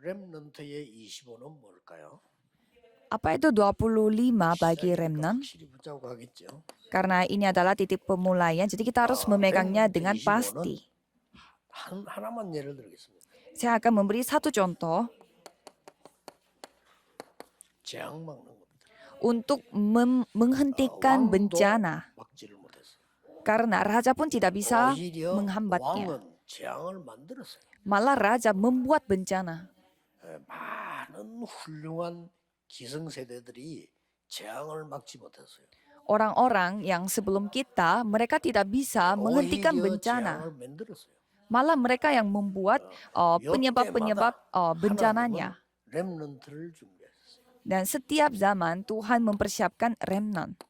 렘넌트의 25는 뭘까요? Apa itu 25 bagi 시작이니까 remnant? 확실히 붙잡고 가겠죠. Karena ini adalah titik pemulaian, jadi kita harus memegangnya 렘넌트 dengan 25는 pasti. 하나만 예를 들겠습니다. Saya akan memberi satu contoh 재앙 막는 겁니다. untuk menghentikan 왕도 bencana. 막지를 못했어요. Karena raja pun tidak bisa 오히려 menghambatnya. 왕은 재앙을 만들었어요. Malah raja membuat bencana. 많은 훌륭한 기성세대들이 재앙을 막지 못했어요. Orang-orang yang sebelum kita, mereka tidak bisa menghentikan 오히려 bencana. 재앙을 만들었어요. Malah mereka yang membuat penyebab-penyebab bencananya. 렘넌트를 준비했어요. Dan setiap zaman Tuhan mempersiapkan remnant.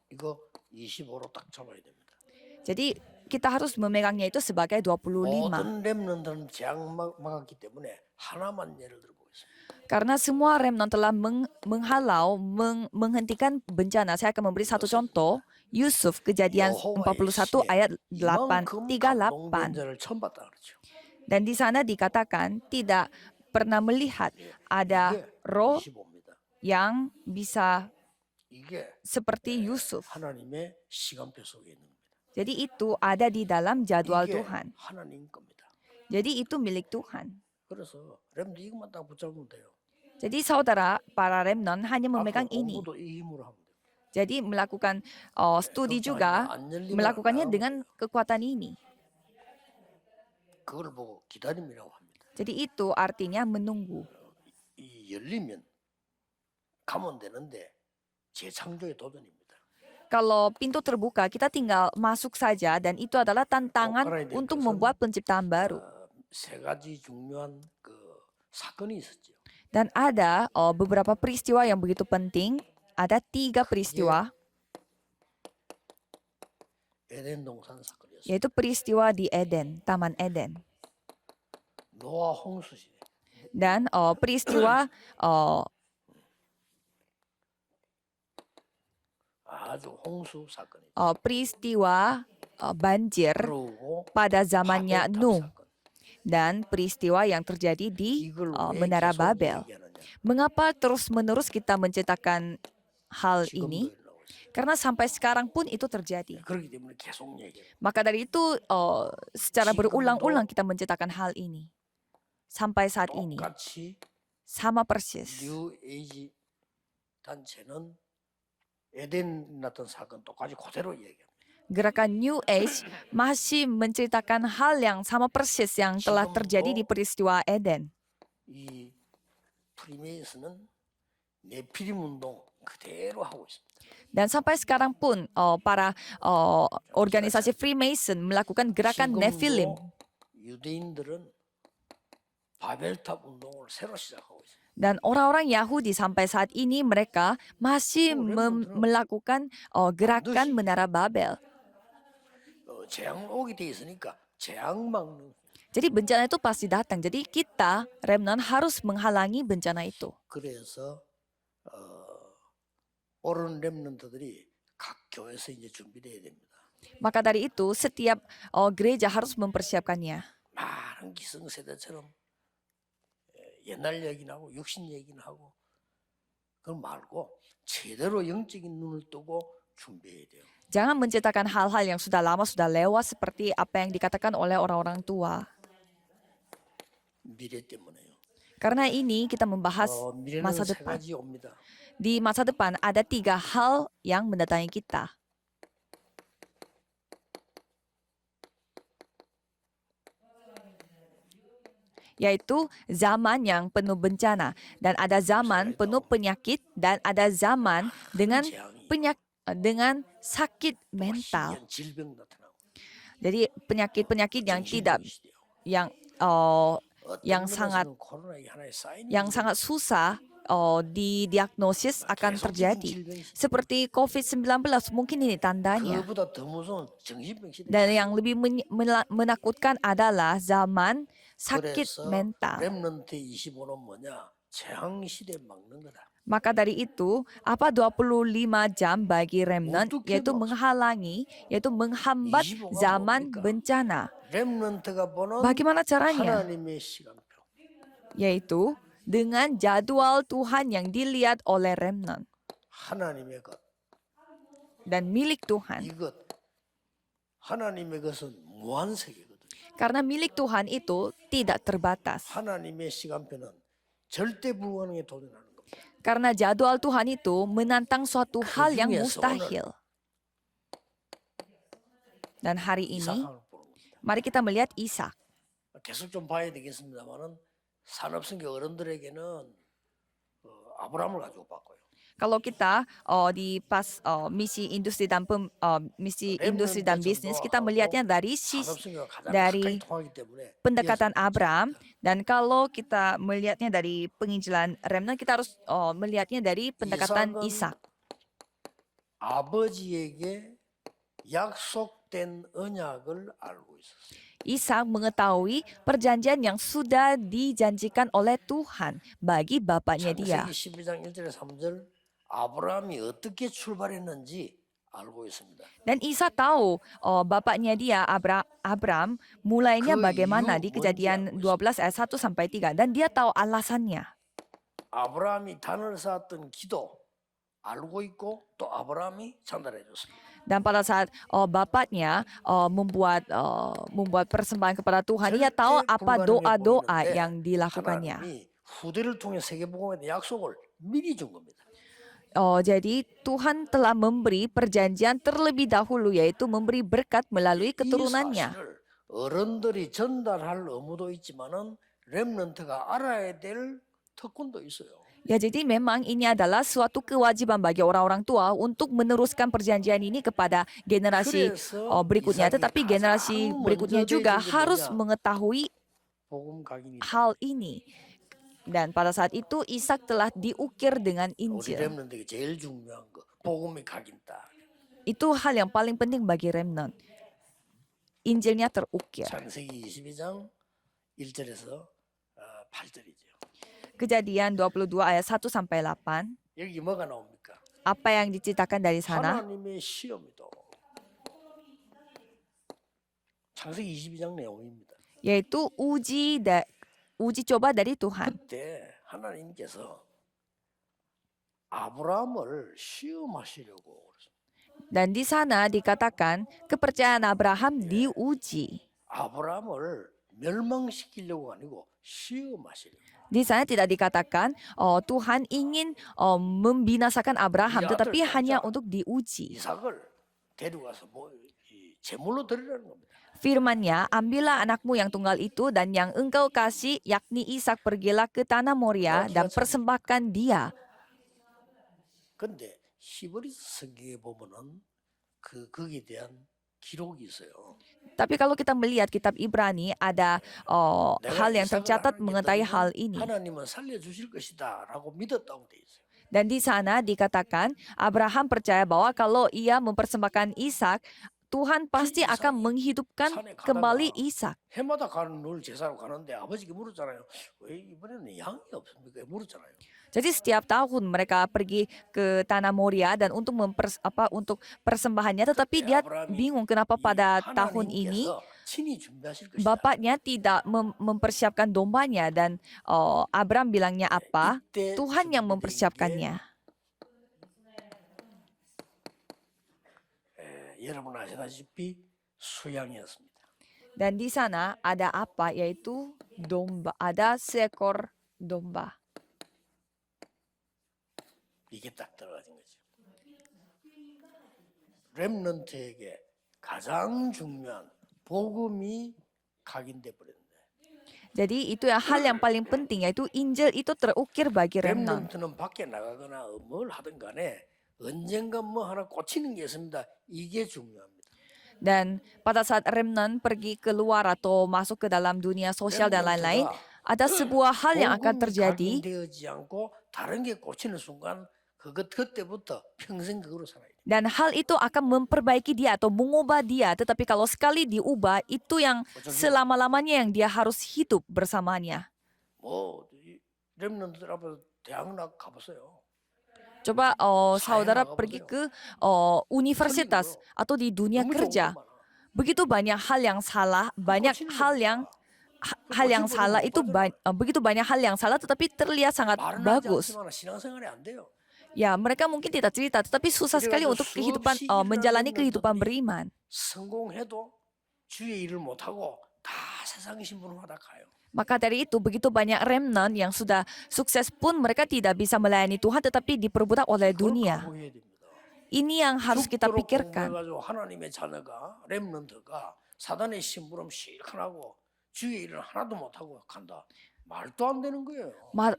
이거 25로 딱 잡아야 됩니다. Jadi kita harus memegangnya itu sebagai 25. 모든 렘넌트는 재앙 막았기 때문에 하나만 예를 들고 있습니다. Karena semua remnant telah menghalau, menghentikan bencana. Saya akan memberi satu contoh. Yusuf, Kejadian 41 ayat 38. 자를 처음 봤다 그러죠. Dan di sana dikatakan tidak pernah melihat ada 이게 roh 25입니다. yang bisa 이게 seperti Yusuf. 하나님의 시간표 속에 있는 겁니다. Jadi itu ada di dalam jadwal 이게 Tuhan. 하나님 겁니다. Jadi itu milik Tuhan. 그래서 렘넌트 이것만 딱 붙잡으면 돼요. Jadi saudara, para remnant hanya memegang 앞으로 ini. 공부도 이 힘으로 하면 돼요. Jadi melakukan studi juga, melakukannya dengan kekuatan ini. 그걸 보고 기다림이라고 합니다. Jadi itu artinya menunggu. 이 열리면 가면 되는데 재창조의 도전입니다. Kalau pintu terbuka, kita tinggal masuk saja dan itu adalah tantangan untuk membuat penciptaan baru. 세 가지 중요한 그 사건이 있었죠. Dan ada beberapa peristiwa yang begitu penting. Ada 3 peristiwa, 에덴 동산 사건이었어요. yaitu peristiwa di Eden, Taman Eden. 노아 홍수 시대. Dan peristiwa 아주 홍수 사건이죠. peristiwa banjir 그리고 pada zamannya 바벨탑 Nuh. 사건. Dan peristiwa yang terjadi di 이걸 왜 Menara 계속 Babel. 얘기하느냐. Mengapa terus-menerus kita menceritakan hal ini? 지금도 일어나고 있어요. Karena sampai sekarang pun itu terjadi. 그렇기 때문에 계속 얘기해요. Maka dari itu secara berulang-ulang kita menceritakan hal ini. Sampai saat ini. 똑같이 Sama persis. 뉴 에이지 단체는 에덴 났던 사건 똑같이 그대로 얘기합니다. Gerakan New Age masih menceritakan hal yang sama persis yang telah terjadi di peristiwa Eden. 이 프리메이슨은 네피림 운동 그대로 하고 있습니다. Dan sampai sekarang pun para organisasi Freemason melakukan gerakan Nephilim. 유대인들은 바벨탑 운동을 새로 시작하고 있습니다. Dan orang-orang Yahudi sampai saat ini mereka masih melakukan gerakan Menara Babel. 재앙 오게 돼 있으니까 재앙 막는. Jadi bencana itu pasti datang. Jadi kita, remnant, harus menghalangi bencana itu. 그래서 옳은 렘넌트들이 각 교회에서 이제 준비돼야 됩니다. Maka dari itu setiap gereja harus mempersiapkannya. 많은 기성세대처럼 옛날 얘기는 하고 육신 얘기는 하고 그걸 말고 제대로 영적인 눈을 뜨고 준비해야 돼요. Jangan menceritakan hal-hal yang sudah lama, sudah lewat seperti apa yang dikatakan oleh orang-orang tua. 미래 때문에요. Karena ini kita membahas 미래는 masa 세 depan. 가지 옵니다. Di masa depan ada 3 hal yang mendatangi kita. Yaitu zaman yang penuh bencana. Dan ada zaman penuh penyakit. Dan ada zaman dengan sakit mental. 희귀한 질병 나타나고. Jadi penyakit-penyakit yang tidak 시대요. yang sangat 면에서는 코로나의 하나의 사인이 yang sangat susah didiagnosis akan terjadi. Seperti COVID-19 mungkin ini tandanya. 그보다 더 무서운 정신병 시대. Dan yang lebih menakutkan adalah zaman sakit 그래서 mental. 렘넌트 25는 뭐냐? 재앙 시대 막는 거다. Maka dari itu, apa 25 jam bagi remnant, yaitu menghalangi, yaitu menghambat zaman bencana. 렘넌트가 보는 Bagaimana caranya? 하나님의 시간표. yaitu dengan jadwal Tuhan yang dilihat oleh remnant 하나님의 것. dan milik Tuhan. 이것 하나님의 것은 무한 세계거든요. Karena milik Tuhan itu tidak terbatas. 하나님의 시간표는 절대 불가능에 도전하는 겁니다. Karena jadwal Tuhan itu menantang suatu hal yang 중에서 mustahil. Dan hari ini, 이삭을 보는 겁니다. mari kita melihat Ishak. 계속 좀 봐야 되겠습니다만은 산업성경 어른들에게는 아브라함을 가지고 봤고요. Kalau kita di pas misi industri dan bisnis, kita melihatnya dari 산업성경과 가장 dari 가까이 통하기 때문에 pendekatan 이어서 Abraham, dan kalau kita melihatnya dari penginjilan remnant, kita harus melihatnya dari pendekatan 이삭은 Ishak. 아버지에게 약속된 언약을 알고 있었어요. Ishak mengetahui perjanjian yang sudah dijanjikan oleh Tuhan bagi bapaknya dia. 창세기 12장 1절에 3절 아브라함이 어떻게 출발했는지 알고 있습니다. Dan Ishak tahu bapaknya dia Abraham mulainya 그 bagaimana 이유 di Kejadian 12 ayat 1 sampai 3, dan dia tahu alasannya. 아브라함이 단을 쌓았던 기도 알고 있고 또 아브라함이 전달해 줬습니다. Dan pada saat bapaknya membuat persembahan kepada Tuhan, dia tahu apa doa-doa yang dilakukannya. 하나님이 후대를 통해 세계복음에 대한 약속을 미리 준 겁니다. Jadi Tuhan telah memberi perjanjian terlebih dahulu, yaitu memberi berkat melalui 이 keturunannya. 사실을 어른들이 전달할 의무도 있지만은 렘넌트가 알아야 될 특권도 있어요. Ya, jadi memang ini adalah suatu kewajiban bagi orang-orang tua untuk meneruskan perjanjian ini kepada generasi 그래서 berikutnya. 이삭이 Tetapi generasi 가장 berikutnya 먼저 juga 돼야 되는 게 harus 뭐냐? mengetahui 복음 각인이 hal ini. Dan pada saat itu Ishak telah diukir dengan 우리 Injil. 렘넌트에게 제일 중요한 거 복음이 각인다. Itu hal yang paling penting bagi remnant. Injilnya terukir. 창세기 22장 1절에서 8절이죠. Kejadian 22 ayat 1 sampai 8. 여기 뭐가 나옵니까? Apa yang diceritakan dari sana? 하나님의 시험이도. 창세기 22장 내용입니다. Yaitu uji coba dari Tuhan. 그때 하나님께서 아브라함을 시험하시려고 그랬습니다. Dan di sana dikatakan kepercayaan Abraham diuji. 아브라함을 멸망시키려고 아니고 시험하시려고. Di sana tidak dikatakan Tuhan ingin membinasakan Abraham, tetapi hanya untuk diuji. 이삭을 데려가서 제물로 드리라는 겁니다. Firman-Nya, ambillah anakmu yang tunggal itu dan yang engkau kasih, yakni Ishak, pergilah ke tanah Moria dan persembahkan dia. 근데 히브리서 성경에 보면은 거기에 대한 기록이 있어요. Tapi kalau kita melihat kitab Ibrani, ada hal yang tercatat mengenai hal ini. 하나님은 살려주실 것이다라고 믿었다고 돼 있어요. Dan di sana dikatakan Abraham percaya bahwa kalau ia mempersembahkan Ishak, Tuhan pasti akan menghidupkan kembali Ishak. 해마다 가는 늘 제사로 가는데 아버지께 물었잖아요. 왜 이번에는 양이 없습니까? 물었잖아요. Jadi setiap tahun mereka pergi ke tanah Moria dan untuk persembahannya, tetapi dia bingung kenapa pada tahun ini bapaknya tidak mempersiapkan dombanya, dan Abraham bilangnya apa? Tuhan yang mempersiapkannya. 여러분 아시다시피 수양이었습니다. Dan di sana ada apa? Yaitu domba. Ada seekor domba. 이게 딱 들어가진 거죠. 렘넌트에게 가장 중요한 복음이 각인돼 버렸는데. Jadi itu hal yang paling penting, yaitu Injil itu terukir bagi remnant. 렘넌트는 밖에 나가거나 뭘 하든 간에 언젠가 뭐 하나 꽂히는 게 있습니다. 이게 중요합니다. Dan pada saat remnant pergi keluar atau masuk ke dalam dunia sosial dan lain-lain, ada sebuah hal yang akan terjadi. 각인되지 않고 다른 게 꽂히는 순간 그때부터 평생 그거로 살아야 돼. Dan hal itu akan memperbaiki dia atau mengubah dia. Tetapi kalau sekali diubah, itu yang selama-lamanya yang dia harus hidup bersamanya. 뭐 렘넌트들 앞에 대학 가봤어요. Coba saudara pergi ke universitas atau di dunia kerja. Begitu banyak hal yang salah, banyak hal yang hal yang salah itu begitu banyak hal yang salah tetapi terlihat sangat 말은 하지 bagus. 않지만 신앙생활이 안 돼요. Ya, mereka mungkin tidak cerita tetapi susah sekali 그래가지고 untuk kehidupan 수없이 일을 menjalani 하는 kehidupan 렘넌트들이 beriman. 성공해도 주의 일을 못하고 다 세상의 신분마다 가요. Maka dari itu begitu banyak remnant yang sudah sukses pun mereka tidak bisa melayani Tuhan tetapi diperbudak oleh 그걸 dunia. 각오해야 됩니다. Ini yang harus kita 죽도록 pikirkan. 공부해가지고 하나님의 자녀가 렘넌트가 사단의 심부름 실컷하고 주의 일을 하나도 못하고 간다. 말도 안 되는 거예요.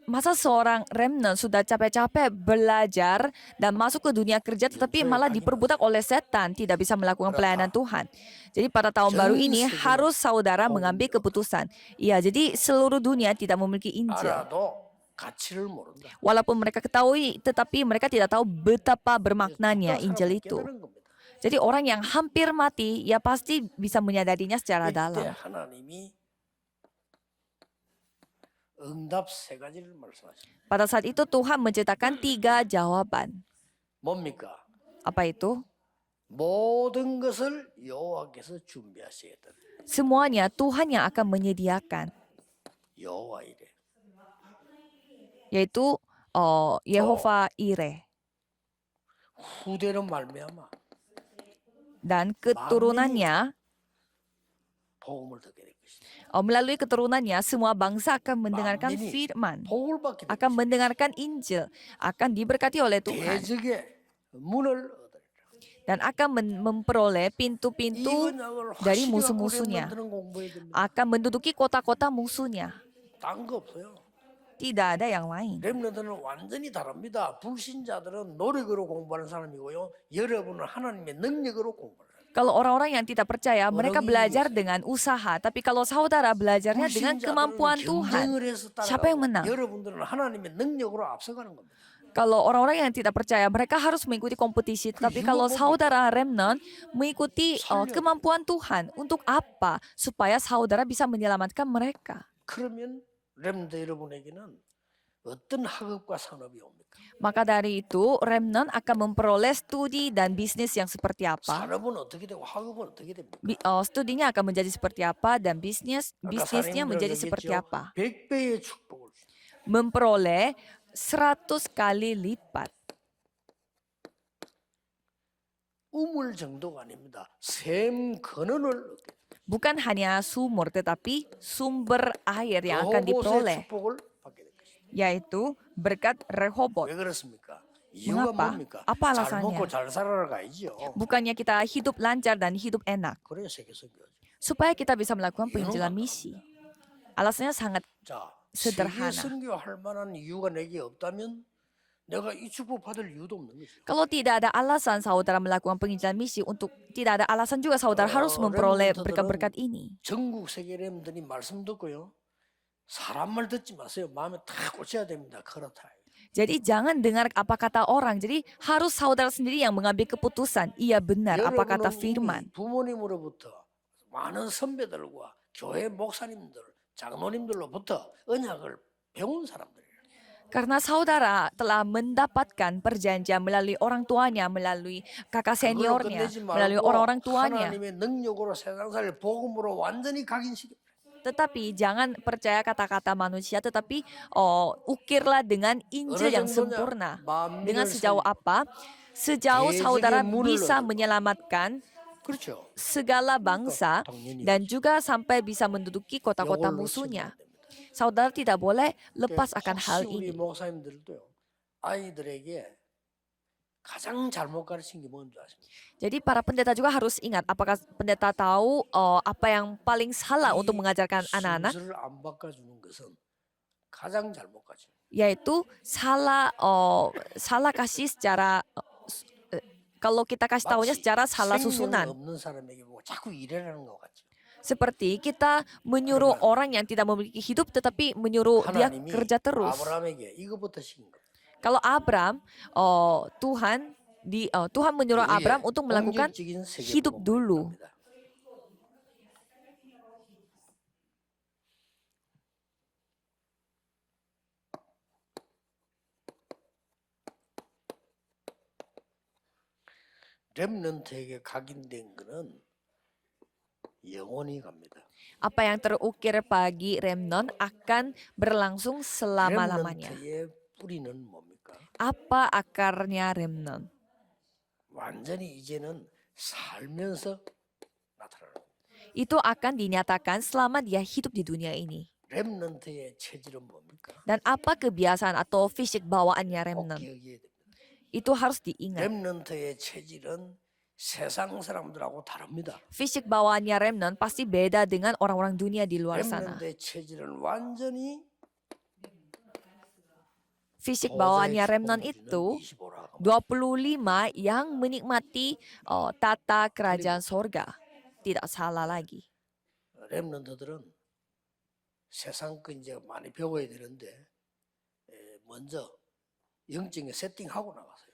Masa seorang remnant sudah capek-capek belajar dan masuk ke dunia kerja tetapi malah diperbudak oleh setan, tidak bisa melakukan pelayanan Tuhan. Jadi pada tahun baru ini harus saudara mengambil keputusan. Iya, jadi seluruh dunia tidak memiliki Injil. 알아도 가치를 모른다. Walaupun mereka ketahui, tetapi mereka tidak tahu betapa bermaknanya 죽다 Injil 살아보면 itu. 깨달은 겁니다. Jadi orang yang hampir mati, ya pasti bisa menyadarinya secara 이때 dalam. 하나님이 응답 세 가지를 말씀하십니다. Pada saat itu Tuhan menciptakan 3 jawaban. 뭡니까? Apa itu? 모든 것을 여호와께서 준비하시겠다. Semuanya Tuhan yang akan menyediakan, 여호와 이래. yaitu Yehova Ire. 후대로 말미암아 Dan keturunannya, 복음을 듣게 될 것이다. melalui keturunannya semua bangsa akan mendengarkan 만민이 firman, 복을 받게 될 akan 것이다. mendengarkan Injil, akan diberkati oleh Tuhan. 대적의 문을 얻으리라. Dan akan memperoleh pintu-pintu 이건약을 dari 확실히 갖고 musuh-musuhnya, 렘넌트는 공부해야 됩니다. akan menduduki kota-kota musuhnya. 딴 거 없어요. Tidak ada yang lain. 렘넌트는 완전히 다릅니다. 불신자들은 노력으로 공부하는 사람이고요. 여러분은 하나님의 능력으로 공부하는 사람. Kalau orang-orang yang tidak percaya, mereka Orang belajar Indonesia. dengan usaha. Tapi kalau saudara belajarnya dengan kemampuan 불신자들은 Tuhan, 경쟁을 해서 siapa yang 따라가고 menang? 여러분들은 하나님의 능력으로 앞서가는 겁니다. Kalau orang-orang yang tidak percaya, mereka harus mengikuti kompetisi. Tapi kalau saudara remnant mengikuti kemampuan Tuhan, untuk apa? Supaya saudara bisa menyelamatkan mereka. 그러면 렘넌트 여러분에게는 어떤 학업과 산업이 옵니까? Maka dari itu, remnant akan memperoleh studi dan bisnis yang seperti apa. 산업은 어떻게 되고 학업은 어떻게 됩니까? Studinya akan menjadi seperti apa dan 아까 bisnisnya menjadi seperti 얘기했죠. apa. 100배의 축복을 줍니다. Memperoleh 100 kali lipat. 우물 정도가 아닙니다. 샘 근원을 얻게 됩니다. Bukan hanya sumur, tetapi sumber air yang akan 여호봇의 diperoleh, 축복을 받게 될 것입니다. yaitu berkat Rehobot. 왜 그렇습니까? 이유가 Mengapa? 뭡니까? Apa 잘 alasannya? 먹고 잘 살아라 가야죠. Bukannya kita hidup lancar dan hidup enak, 그래야 세계 선교죠. supaya kita bisa melakukan penginjilan misi. Alasannya sangat 자, 세계 sederhana. 선교할 만한 이유가 내게 없다면 내가 이 축복 받을 이유도 없는 거죠. Kalau tidak ada alasan saudara melakukan penginjilan misi, tidak ada alasan juga saudara harus memperoleh berkat-berkat ini. 전국 세계 렘들이 말씀 듣고요. 사람 말 듣지 마세요. 마음에 탁 꽂혀야 됩니다. 그렇다. Jadi jangan dengar apa kata orang. Jadi harus saudara sendiri yang mengambil keputusan. Iya benar apa kata 여러분은 firman. 이미 부모님으로부터 많은 선배들과 교회 목사님들, 장로님들로부터 언약을 배운 사람들이에요. Karena saudara telah mendapatkan perjanjian melalui orang tuanya, melalui kakak 그걸로 seniornya, 끝내지 melalui 말고 orang-orang tuanya. 하나님의 능력으로 세상사를 복음으로 완전히 각인시켜. Tetapi jangan percaya kata-kata manusia, tetapi ukirlah dengan Injil yang sempurna. Dengan sejauh apa? Sejauh saudara bisa menyelamatkan 그렇죠. segala bangsa dan juga sampai bisa menduduki kota-kota musuhnya. Saudara tidak boleh lepas akan hal 우리 ini. 목사님들도요. 아이들에게 가장 잘못 가르친 게 뭔지 아십니까? Jadi para pendeta juga harus ingat, apakah pendeta tahu apa yang paling salah untuk mengajarkan anak-anak? 순서를 안 바꿔주는 것은 가장 잘못 가르친. Yaitu salah kasih secara kalau kita kasih tahunya secara salah susunan. 없는 사람에게 보고 자꾸 일하라는 것 같죠. Seperti kita menyuruh orang yang tidak memiliki hidup tetapi menyuruh dia 하나님이 kerja terus. 아브라함에게 이것부터 시킨 거예요. Kalau Abraham, Tuhan menyuruh Abraham untuk melakukan 공격적인 세계 hidup 복음을 dulu. 합니다. 렘넌트에게 각인된 것은 영원히 갑니다. Apa yang terukir bagi remnon akan berlangsung selama-lamanya. 렘넌트의 뿌리는 뭡니까? Apa akarnya remnon? 완전히 이제는 살면서 나타나는 겁니다. Itu akan dinyatakan selama dia hidup di dunia ini. 렘넌트의 체질은 뭡니까? Dan apa kebiasaan atau fisik bawaannya 꼭 remnon? 기억해야 됩니다. Itu harus diingat. 렘넌트의 체질은 세상 사람들하고 다릅니다. Fisik bawaannya remnon pasti beda dengan orang-orang dunia di luar sana. 렘넌트의 체질은 완전히 Fisik 보좌의 bawaannya 축복을 remnon 주는 itu 25라고 25 yang menikmati tata kerajaan sorga. Tidak salah lagi. 렘넌트들은 세상 거 이제 많이 배워야 되는데 먼저 영적인 세팅하고 나가세요.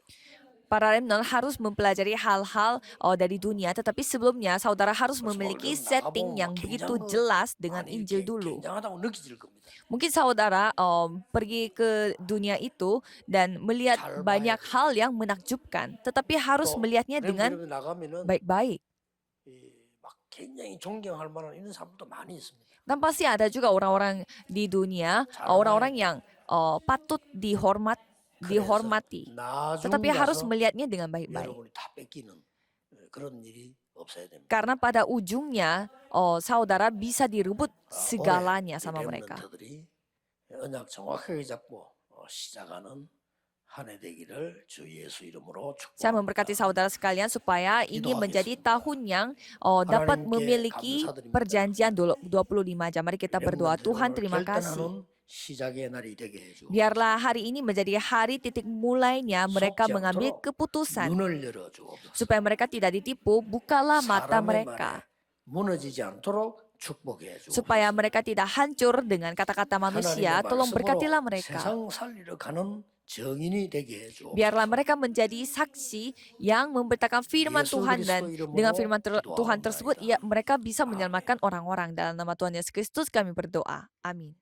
Para remnon harus mempelajari hal-hal dari dunia, tetapi sebelumnya saudara harus memiliki setting yang begitu jelas dengan 많이 Injil 이렇게 dulu. 굉장하다고 느껴질 겁니다. Mungkin saudara pergi ke dunia itu dan melihat 잘 banyak 봐야 hal yang menakjubkan, tetapi harus 또 melihatnya dengan 렘넌트 나가면은 baik-baik. 막 굉장히 존경할 만한 이런 사람도 많이 있습니다. Dan pasti ada juga orang-orang di dunia, orang-orang yang patut dihormati. 나중 Tetapi harus 가서 melihatnya dengan baik-baik. 여러분이 다 뺏기는 그런 일이 없어야 됩니다. Karena pada ujungnya saudara bisa direbut segalanya 올해 sama mereka. 렘넌트들이 언약 정확하게 잡고 시작하는 한 해 되기를 주 예수 이름으로 Saya memberkati 축복합니다. saudara sekalian supaya ini menjadi tahun yang dapat 하나님께 memiliki 감사드립니다. perjanjian 25 jam. Mari kita berdoa, 렘넌트를 Tuhan 오늘 terima kasih. 결단하는 시작의 날이 되게 해주고 Biarlah hari ini menjadi hari titik mulainya mereka 속지 mengambil 않도록 keputusan. 눈을 열어주옵소서. Supaya mereka tidak ditipu, bukalah mata 사람의 mereka. 말에 무너지지 않도록 축복해 주옵소서. Supaya mereka tidak hancur dengan kata-kata manusia, 하나님의 tolong berkatilah 말씀으로 mereka. 세상 살리러 가는 정인이 되게 해주옵소서. Biarlah mereka menjadi saksi yang memberitakan firman 예수 Tuhan dan 그리스도 dengan 이름으로 firman Tuhan tersebut 기도하옵나이다. mereka bisa menyelamatkan orang-orang. Dalam nama Tuhan Yesus Kristus kami berdoa. Amin.